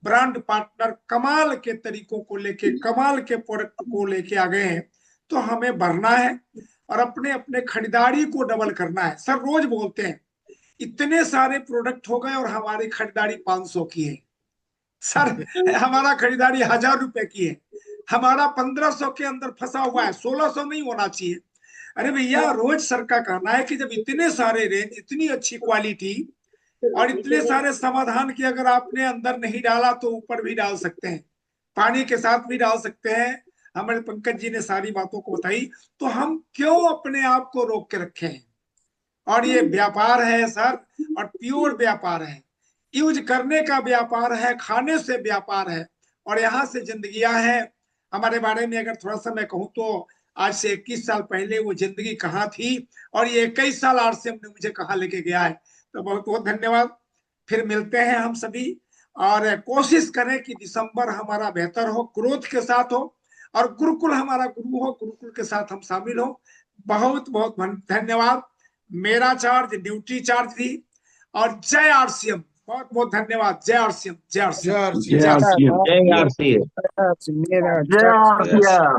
ब्रांड पार्टनर कमाल के तरीकों को लेके, कमाल के प्रोडक्ट को लेके आ गए हैं। तो हमें बढ़ना है और अपने अपने खरीदारी को डबल करना है। सर रोज बोलते हैं इतने सारे प्रोडक्ट हो गए और हमारी खरीदारी 500 की है। सर हमारा खरीदारी 1000 रुपए की है, हमारा 1500 के अंदर फंसा हुआ है, 1600 नहीं होना चाहिए। अरे भैया, रोज सर का कहना है कि जब इतने सारे रेंज, इतनी अच्छी क्वालिटी और इतने सारे समाधान की अगर आपने अंदर नहीं डाला तो ऊपर भी डाल सकते हैं, पानी के साथ भी डाल सकते हैं। हमारे पंकज जी ने सारी बातों को बताई, तो हम क्यों अपने आप को रोक के रखे हैं? और ये व्यापार है सर, और प्योर व्यापार है, यूज करने का व्यापार है, खाने से व्यापार है, और यहाँ से जिंदगियां हैं। हमारे बारे में अगर थोड़ा सा मैं कहूँ तो आज से 21 साल पहले वो जिंदगी कहाँ थी, और ये 21 साल आरसीएम ने मुझे कहाँ लेके गया है। तो बहुत बहुत धन्यवाद। फिर मिलते हैं हम सभी, और कोशिश करें कि दिसंबर हमारा बेहतर हो, ग्रोथ के साथ हो, और गुरुकुल हमारा गुरु हो, गुरुकुल के साथ हम शामिल हो। बहुत बहुत धन्यवाद। मेरा चार्ज ड्यूटी चार्ज भी, और जय आरसीएम। बहुत बहुत धन्यवाद। जय आरसीएम, जय आरसीएम, जय जय आरसीएम। आरसीएम, जय आरसीएम। मेरा जय आरसीएम।